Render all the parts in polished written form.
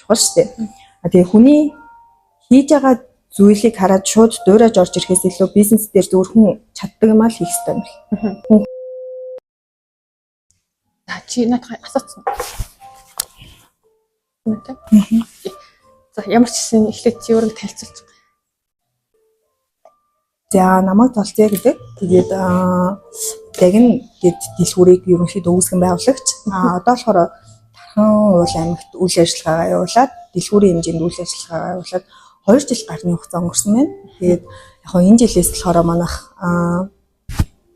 чухал шүү дээ. Тэгээ хүний хийж байгаа зүйлийг хараад шууд дуурайж орж ирэхээс илүү бизнес дээр зөвхөн хүн чаддаг юм аа л хийх хэрэгтэй юм байна. Чи надад асуусан. За ямар ч гэсэн эхлээд чи өөрийгөө танилцуулж. За намайг Толцоо гэдэг. Тэгээд яг нь дэлгүүрийг ерөнхийдөө үүсгэн байгуулагч. Одоо болохоор Тархан уул аймагт үйл ажиллагаагаа явуулаад дэлгүүрийн хэмжээнд үйл ажиллагаагаа явуулаад 2 жил гарны хугацаа өнгөрсөн байна. Тэгээд яг хоо энэ жилээс болохоор манайх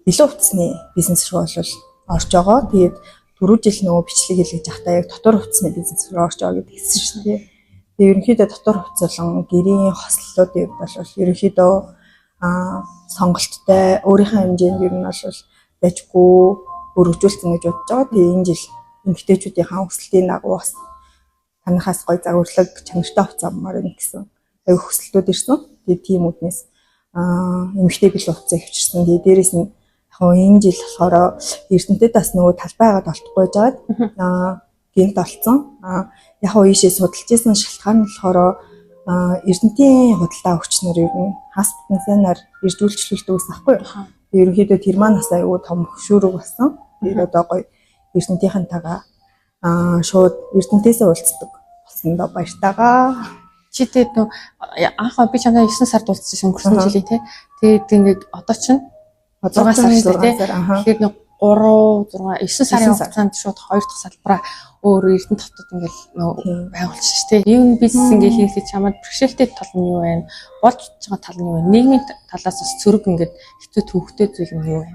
бэлэн хувцсны бизнес рүү орж байгаа. Тэгээд 4 жил нөгөө бичлэг хэлгэж явахдаа яг дотор хувцсны бизнес рүү орж байгаа гэдэг хэлсэн шүү дээ. Тэгээд ерөнхийдөө дотор хувцс болон гэрийн хослолуудын хувьд бол ерөнхийдөө сонголттой өөрийнхөө хэмжээнд ер нь бол байжгүй өргөжүүлсэн гэж бодож байгаа. Тэгээ энэ жил эмэгтэйчүүдийн хүсэлтийн дагуу бас танихаас гоё загварлаг чанартай хувцас авмаар байна гэсэн аяг хүсэлтүүд ирсэн. Тэгээ тийм үднээс эмэгтэй бэлэн хувцас авчирсан. Тэгээ дээрэс нь яг энэ жил болохоор Эрдэнэтэд бас нөгөө талбайгаад олдохгүй байжгаад гинт олцсон. Яг ийшээ судалж исэн шалтгаан нь болохоор Эрдэнэтийн худалдаа өгчнөр ер нь хас потенциалаар ирж үйлчлүүлдэг ус ахгүй. Ерөнхийдөө тэр маань бас аюу том хөшүүрэг болсон. Тэгээд одоо гоё Эрдэнэтийнхэнтэйгээ шууд Эрдэнэтээсээ уулздаг болсондоо баяртайгаа. Чи тэгээд анх би чамдаа 9 сард уулзсан өнгөрсөн жилийн тий. Тэгээд ингээд одоо чинь 6 сар шүү дээ. Тэгэхээр нэг 3 6 9 сарын хугацаанд шууд 2 дахь салбараа өөр Эрдэнэт хотод ингээл байгуулж шүү дээ. Ийм бизнес ингээ хийхэд чамд бэрхшээлтэй тал нь юу вэ? Болж байгаа тал нь юу вэ? Нийгмийн талаас бас цөрөг ингээд хэцүү төвхтэй зүйл нь юу вэ?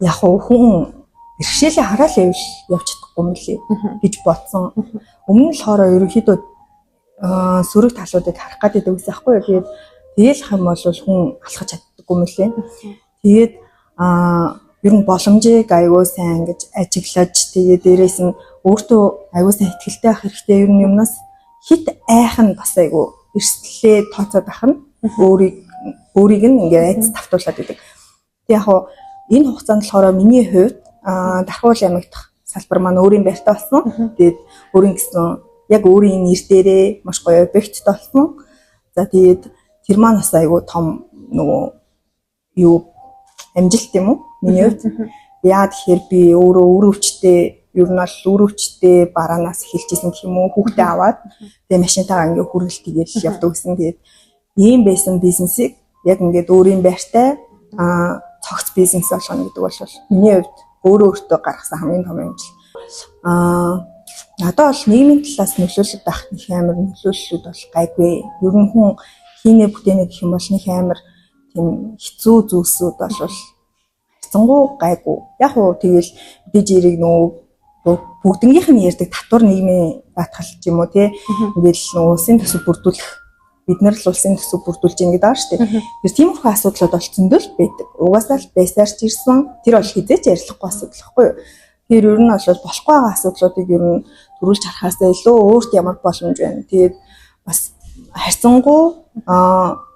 Яг хүн бэрхшээлээ хараал явж чадахгүй юм лээ гэж бодсон. Өмнө нь болохоор ерөнхийдөө сөрөг талуудыг харах гэдэг үгс аахгүй. Тэгээд тэгээл хэм бол хүн алхаж чаддаггүй юм лээ. Тэгээд ер нь боломжийг аягүй сайн гэж ажиглаж тэгээд дээрээс нь өөртөө аягүй сайн ихтэй байх хэрэгтэй. Ер нь юмнаас хит айх нь бас аягүй эрсдлээ тооцоод ах нь өөрийг нь ингээд айц тавтуулаад идэг. Тэг яг энэ хугацаанд болохоор миний хувьд Дархуул аймагт салбар маань өөрийн байртаа болсон. Тэгээд өөрийн гэсэн яг өөрийн нэр дээрээ маш гоё объекттэй болсон. За тэгээд тэр маань бас аягүй том нөгөө юу амжилт юм уу? Миний хувьд яа тэгэхээр би өөрөө үр өвчтэй ер нь бол үр өвчтэй бараанаас эхэлжсэн гэх юм уу хүүхдээ аваад тэгээ машинтайгаа ингээ хүргэлт хийгээл явдаг гэсэн. Тэгээд ийм байсан бизнесийг яг ингээд өөрийн байртай цогц бизнес болгоно гэдэг бол миний хувьд өөртөө гаргасан хамгийн том амжилт. Надад бол нийгмийн талаас нөлөөлөлт авах нэг амар нөлөөллүүд бол гайгүй. Ер нь хүн хийнэ бүтээнэ гэх юм бол нэг амар тийм хэцүү зүйлсүүд бол хайцангуу гайгүй. Яг уу тэгэл бид жирийг нөгөө бүгднгийнх нь ярьдаг татвар нийгмийн даатгал юм уу те. Ингээл нөгөө улсын төсөв бүрдүүлэх бид нар л улсын төсөв бүрдүүлж ийн гэдэг аа шүү дээ. Тэр тиймэрхүү асуудлууд бол зөндөл байдаг. Угаасаа л байсаарч ирсэн. Тэр бол хизээч ярилцахгүй асуудал байхгүй юу? Тэр ер нь бол болохгүй байгаа асуудлуудыг ер нь төрүүлж харахаасаа илүү өөрт ямар боломж байна. Тэгээд бас хайцангуу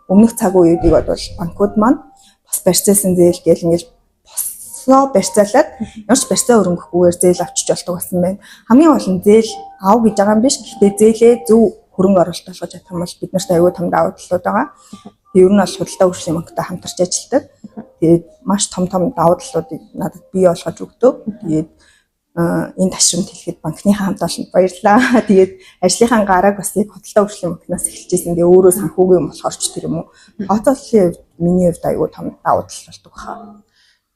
өмнөх цаг үеүүдийг бол банкуд маань бас барьцаасан зээл гээл ингээл босноо барьцаалаад ямар ч барьцаа өрөнгөхгүйгээр зээл авчиж болдог болсон байна. Хамгийн гол нь зээл аав гэж байгаа юм биш. Гэхдээ зээлээ зөв хөрөнгө оруулалт болгож чадах юм бол бид нарт аюул том давуу талууд байгаа. Ер нь бол худалдаа өршлийн банктай хамтарч ажилладаг. Тэгээд маш том давуу талуудыг надад бий болгож өгдөг. Тэгээд энэ ташрамт хэлэхэд банкныхаа хамт олонд баярлалаа. Тэгээд ажлынхаа гарааг бас яг худалдаа өршлийн банкнаас эхэлжсэн. Тэгээ өөрөө санхүүгийн юм болохоор ч тэр юм уу. Хотоллын хувьд миний хувьд аюул том давуу тал болдог хаа.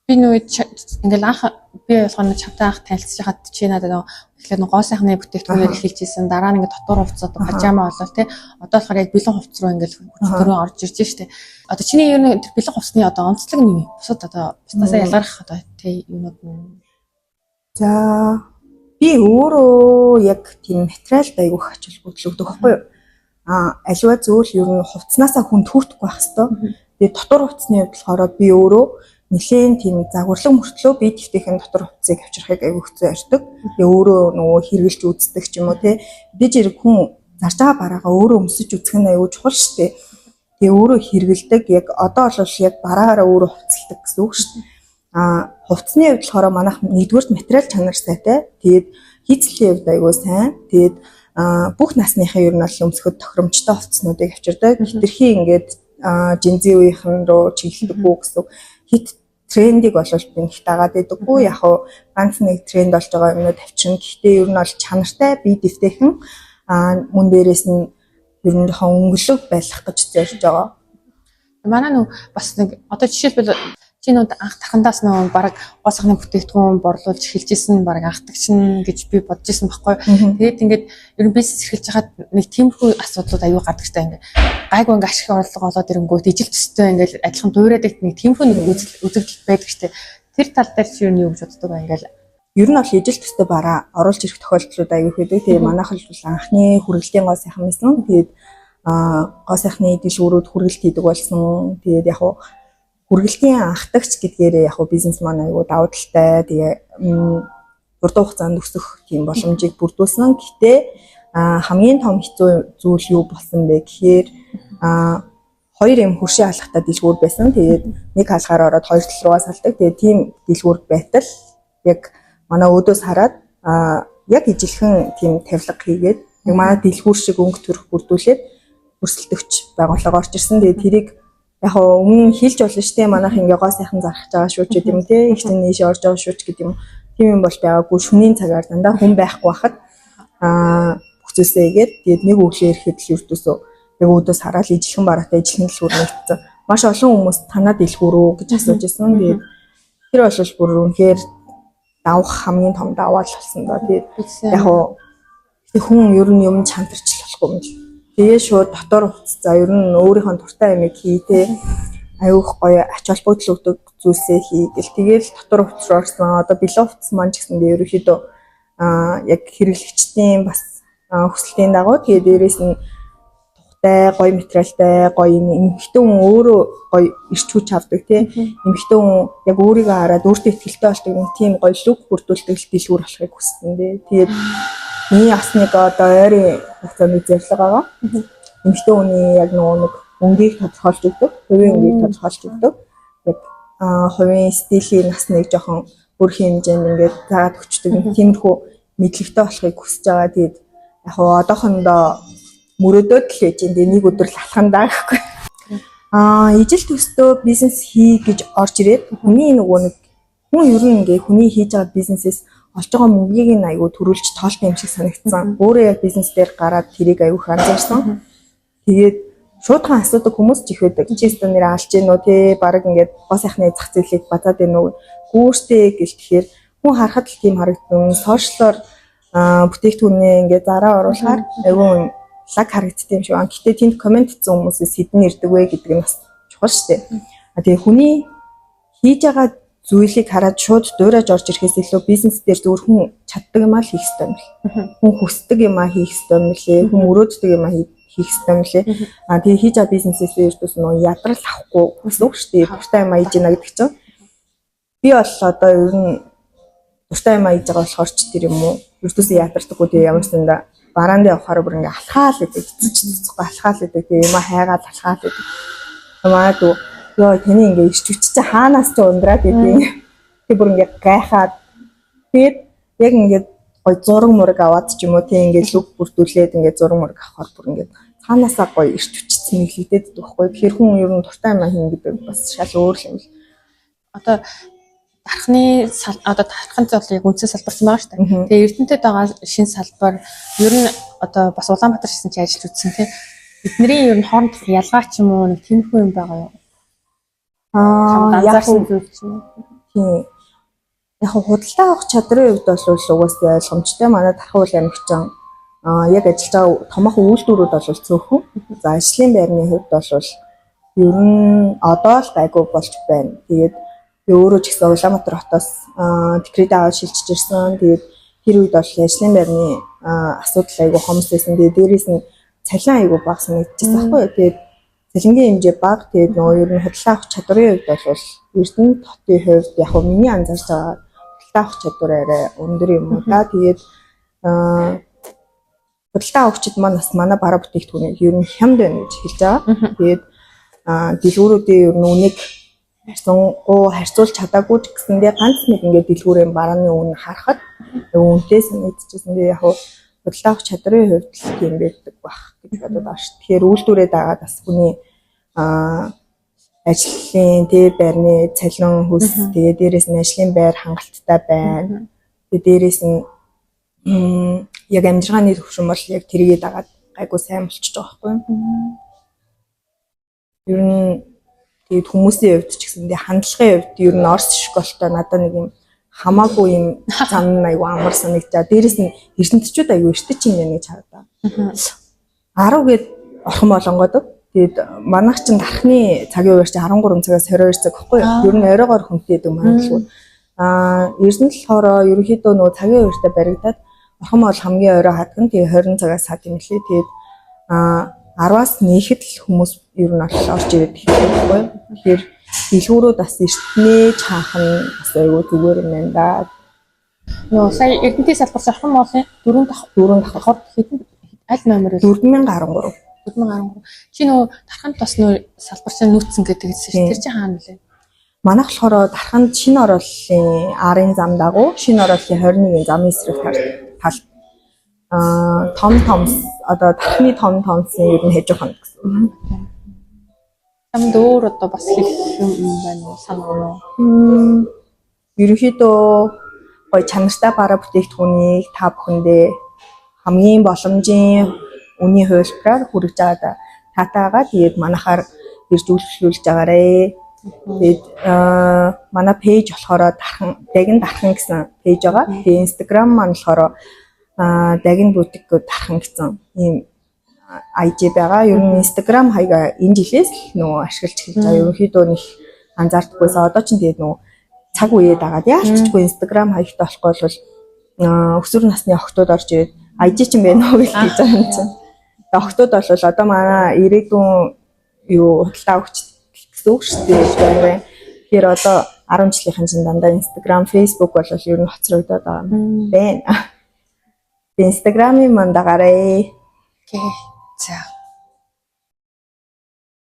Би нөө ингээл анх би болгоно чамтай анх танилцж хаад чи надад тэгэхээр гоо сайхны бүтээгдэхүүнээр эхэлж исэн. Дараа нь ингээд дотор хувцас одоо пажама болол те. Одоо болохоор яг бэлэн хувцас руу ингээл хөтөлбөрөөр орж ирж штэ. Одоо чиний ер нь бэлэн хувцасны одоо онцлог нь юу? Бусад одоо бусдаас ялгарах одоо те юмуд нь. За би өөрөө яг тийм материалд айгүйх ачаал бүтлэгдэх байхгүй юу? Аливаа зүйл ер нь хувцаснасаа хүнд хүртэхгүй байх хэвээр. Тэгээд дотор хувцсны хувьд болохоор би өөрөө нэлийн тийм загварлаг мөртлөө бие дэвтэйхэн дотор хувцсыг авчрахыг аягүй хэцүү ярьдаг. Тэгээ өөрөө нөгөө хэрэгжилж үздэг ч юм уу те. Бид зэрэг хүн зарж байгаа бараагаа өөрөө өмсөж үзэх нь аягүй чухал шүү дээ. Тэгээ өөрөө хэрэгэлдэг яг одоо бол яг бараагаараа өөрөө хувцалдаг гэсэн үг шүү дээ. Хувцсны хувьд болохоор манайх нэгдүгээр материал чанар сайтай. Тэгээд хийцлийн хувьд аягүй сайн. Тэгээд бүх насныхаа ер нь бол өмсөхөд тохиромжтой хувцснуудыг авчирдаг. Хитрхи ингээд жинзи үеийнхэн рүү чиглэлдэггүй гэсэн хит трендийг бол би их дагаад байдаггүй. Яг хуу ганц нэг тренд болж байгаа юмнууд авчирна. Гэхдээ ер нь бол чанартай бие дэвтэйхэн мөн дээрээс нь ер нь өнгөлөг байх гэж зорж байгаа. Манай бас нэг одоо жишээлбэл чи анх тархандаас баг гоо сахны бүтээгдэхүүн борлуулж эхэлжсэн баг анхдагч нь гэж би бодож исэн байхгүй. Тэгээд ингээд ер нь бизнес эхэлж хахад нэг тиймэрхүү асуудлууд аюу гардаг та ингээд гайгүй ингээд ашиг орлого олоод ирэнгүүт ижил төстэй ингээд адилхан дуурайдаг нэг тиймэрхүү нэг үзэгдэл байдаг штэ. Тэр тал дээр чи юу гэж боддог вэ ингээд ер нь бол ижил төстэй бараа оруулж ирэх тохиолдлууд аюу хэдэг. Тэгээд манайх л анхны хүргэлтийн гоо сайхан байсан. Тэгээд гоо сайхны дэлгүүрүүд хүргэлт хийдэг болсон. Тэгээд яг хүргэлтийн анхдагч гэдгээр яг бизнес маань аягүй давуу талтай тэгээ урт хугацаанд өсөх тийм боломжийг бүрдүүлсэн. Гэхдээ хамгийн том хэцүү зүйл юу болсон бэ гэхээр хоёр юм хөршийн хаалгатай дэлгүүр байсан. Тэгээд нэг хаалгаар ороод хоёр тал руугаа салдаг. Тэгээд тийм дэлгүүр байтал яг манай өөдөөс хараад яг ижилхэн тийм тавилга хийгээд яг манай дэлгүүр шиг өнгө төрх бүрдүүлээд өрсөлдөгч байгууллага орж ирсэн. Тэгээд тэрийг яг өмнө хэлж болно шүү дээ. Манайх ингээ гоо сайхан зарах байгаа шүү ч гэдэг юм те. Их нийш орж байгаа шүү ч гэдэг юм. Тийм юм бол байгаагүй шөнийн цагаар дандаа хүн байхгүй хахад бүх зүйлсээ игээд тэгээд нэг өглөө ирэхэд л өртөөсөө яг өөдөөс хараад ижилхэн бараатай ижилхэн дэлгүүр нэгтсэн. Маш олон хүмүүс танаа дэлгүүр үү гэж асууж ирсэн. Тэгээд тэр бол бүр үнэхээр давах хамгийн том даваа л болсон доо. Тэгээд яг хүн ер нь юм чандарч болохгүй юм л. Тэгээ шууд дотор хувцас за ер нь өөрийнхөө дуртай юмыг хий те аюух гоё ач холбогдол өгдөг зүйлсээ хийгээл тэгээл дотор хувцас руу орсон. Одоо бэлэн хувцас маань ч гэсэндээ ерөөхдөө яг хэрэглэгчдийн бас хүсэлтийн дагуу тэгээ дээрээс нь тухтай гоё материалтай гоё эмхтэн хүн өөрөө гоё ирч хүч авдаг те эмхтэн хүн яг өөрийгөө хараад өөртөө ихтэй болдог нэг тийм гоё лүг бүрдүүлдэг дэлгүүр болохыг хүссэн дээ. Тэгээд миний бас нэг одоо ойрын хугацааны зорилго байгаа. Эмэгтэй хүний яг нэг өнгийг тодорхойлж өгдөг, хувийн өнгийг тодорхойлж өгдөг. Яг хувийн стилийн нас нэг жоохон өөрхийн хэмжээнд ингээд заагаад өчтдөг. Тиймэрхүү мэдлэгтэй болохыг хүсэж байгаа. Тэгээд яг одоохондоо мөрөөдөөд л байж энэ нэг өдөр л алхандаа гэхгүй. Ижил төстөө бизнес хий гэж орж ирээд хүний нөгөө нэг хүн ер нь ингээд хүний хийж байгаа бизнесээс олж байгаа мөнгөийг нь аягүй төрүүлж тоолт юм шиг санагдсан. Өөрөө яг бизнес дээр гараад тэрийг аягүй анзаарсан. Тэгээд шуудхан асуудаг хүмүүс ч их байдаг. Чи өстө нэр алж гин үү те баг ингээд гоо сайхны зах зээлийг базаад байна уу гүүртэй гэл тэгэхээр хүн харахад л тийм харагдсан. Сошиалор бүтээгдэхүүнээ ингээд зараа оруулахаар аягүй лаг харагддаг юм шиг. Гэхдээ тэнд комент хийсэн хүмүүсээс хэдэн ирдэг вэ гэдэг нь бас чухал шүү дээ. Тэгээ хүний хийж байгаа зүйлийг хараад шууд дуурайж орж ирэхээс илүү бизнес дээр зөвхөн хүн чаддаг юм аа хийх ёстой юм л. Хүн хүсдэг юм аа хийх ёстой юм лээ. Хүн мөрөөддөг юм аа хийх ёстой юм лээ. Тэгээ хийж байгаа бизнесээс ердөөс нь ядрал авахгүй гэсэн үг шүү дээ. Дуртай юм аа хийж гинэ гэдэг чинь. Би бол одоо ер нь дуртай юм аа хийж байгаа болохоор ч тэр юм уу. Ердөөс ядардаггүй тэгээ ямар ч санда бараанд явахаар бүр ингээ алхаал гэдэг цэцэхгүй алхаал гэдэг тэгээ юм аа хайгаад алхаал гэдэг. Хамаагүй ёо тэний ингээ ирч хүч чи хаанаас ч ундраад идэв. Тэг бүр ингээ гайхаад тэгээд яг ингээ гой зураг мураг аваад ч юм уу тэг ингээ лүг бүрдүүлээд ингээ зураг мураг авахаар бүр ингээ цаанаасаа гой ирч хүч цэнэглэгдээд байхгүй. Тэгэхээр хүн ер нь дуртай юм хийн гэдэг бас шал өөр юм л. Одоо тархын зовлыг үнцэн салбарсан байгаа шүү дээ. Тэгээ Эрдэнэтэд байгаа шинэ салбар ер нь одоо бас Улаанбаатар гэсэн чи ажиллаж үзсэн тийм бидний ер нь хоорондох ялгаа ч юм уу нэг тиймэрхүү юм байгаа юу? Яг тийм. Яг худалдаа авах чадрын хувьд бол угаасаа ойлгомжтой. Манай Тархан уул аймагчин яг ажиллаж байгаа томоохон үйлдвэрүүд бол цөөхөн. За ажлын байрны хувьд бол ер нь одоо л гайгүй болж байна. Тэгээд өөрөө ч гэсэн Улаанбаатар хотоос декрет аваад шилжиж ирсэн. Тэгээд тэр үед бол ажлын байрны асуудал айгүй хомс байсан. Тэгээд дээрээс нь цалин айгүй бага санагдчихсан байхгүй юу? Тэгээд цалингийн хэмжээ бага. Тэгээд нөгөө ер нь худалдаа авах чадрын хувьд бол Эрдэнэ хотын хувьд яг миний анзаарч байгаа худалдаа авах чадвар арай өндөр юм уу та. Тэгээд худалдаа авахчид маань бас манай бараа бүтээгдэхүүнийг ер нь хямд байна гэж хэлж байгаа. Тэгээд дэлгүүрүүдийн ер нь үнийг харьцуулж чадаагүй ч гэсэндээ ганц нэг ингээд дэлгүүрийн барааны үн харахад үнэтэй санагдчихсан. Тэгээд яг бодлоо авах чадрын хувьд л тийм байдаг байх гэж бодод байгаа шүү. Тэгэхээр үйлдвэрээ дагаад бас хүний ажлын байрны цалин хөлс тэгээ дээрээс нь ажлын байр хангалттай байна. Тэгээ дээрээс нь яг амжиргааны төвшин бол яг тэрийгээ дагаад гайгүй сайн болчихж байгаа байхгүй юу? Ер нь тэгээд хүмүүсийн хувьд ч гэсэн тэгээ хандлагын хувьд ер нь Орос школтой надад нэг юм хамаагүй юм зам айгүй амар санагдаа. Дээрээс нь эрдэнэтчүүд айгүй эртэж юм нэг чагтаа. 10 гээд орхон болонгодог. Тэгээд манайх чинь дархны цагийн үеэр чинь 13 цагаас 22 цаг гэхгүй юу? Ер нь оройгоор хүнтээдэг мандалгүй. Эрдэнэт болохоор ерөнхийдөө нөгөө цагийн үеэртэй баригдаад орхон бол хамгийн орой хатган тэгээд 20 цагаас саад юм лээ. Тэгээд 10-аас нээхэд л хүмүүс ер нь орж ирээд хэлдэг байхгүй юу? Тэгэхээр дэлгүүрүүд бас эртнээ чаахан бас айгүй зүгээр юм байна да. Нөө сая эрдэнэтийн салбар орхон моолын 4 давхар хэдэн аль номер вэ? 4013. 4013. Чи нөө дарханд бас нөө салбар чинь нүүцсэн гэдэг чинь тэр чинь хаана вэ? Манайх болохоор дарханд шинэ орооллын арын зам дагуу шинэ орооллын 21-ийн замын эсрэг талд том одоо дархны том томсын ер нь хэж байгаа гэсэн. Самд өөр одоо бас хэлэх юм байна уу санаа уу? Ерөнхийдөө гоё чанартай бараа бүтээгдэхүүнийг та бүхэндээ хамгийн боломжийн үнийн хувьсраар хүргэж байгаа татаагаа тэгээд манайхаар ирж үйлчлүүлж байгаарэ. Тэгээд манай пэйж болохоор дагин дархан гэсэн пэйж байгаа. Тэгээд Instagram маань болохоор дагин бутик дархан гэсэн ийм IG байгаа. Ер нь Instagram хаяга энэ жилээс л нөгөө ашиглаж эхэлж байгаа. Ерөнхийдөө нэг анзаардаггүйсэн. Одоо ч тэгээд нөгөө цаг үеэ дагаад яалчгүй Instagram хаягтай болохгүй бол өсвөр насны охтууд орж ирээд IG ч юм байна уу гэж хэлж байгаа юм чинь. Охтууд бол одоо манай ирээдүйн юу худалдаа өгч гэсэн үг шүү дээ. Тэгэхээр одоо 10 жилийнхэн чинь дандаа Instagram, Facebook бол ер нь хоцрогдоод байгаа юм байна. Instagram-ийн мандагаарэ. Окей. За.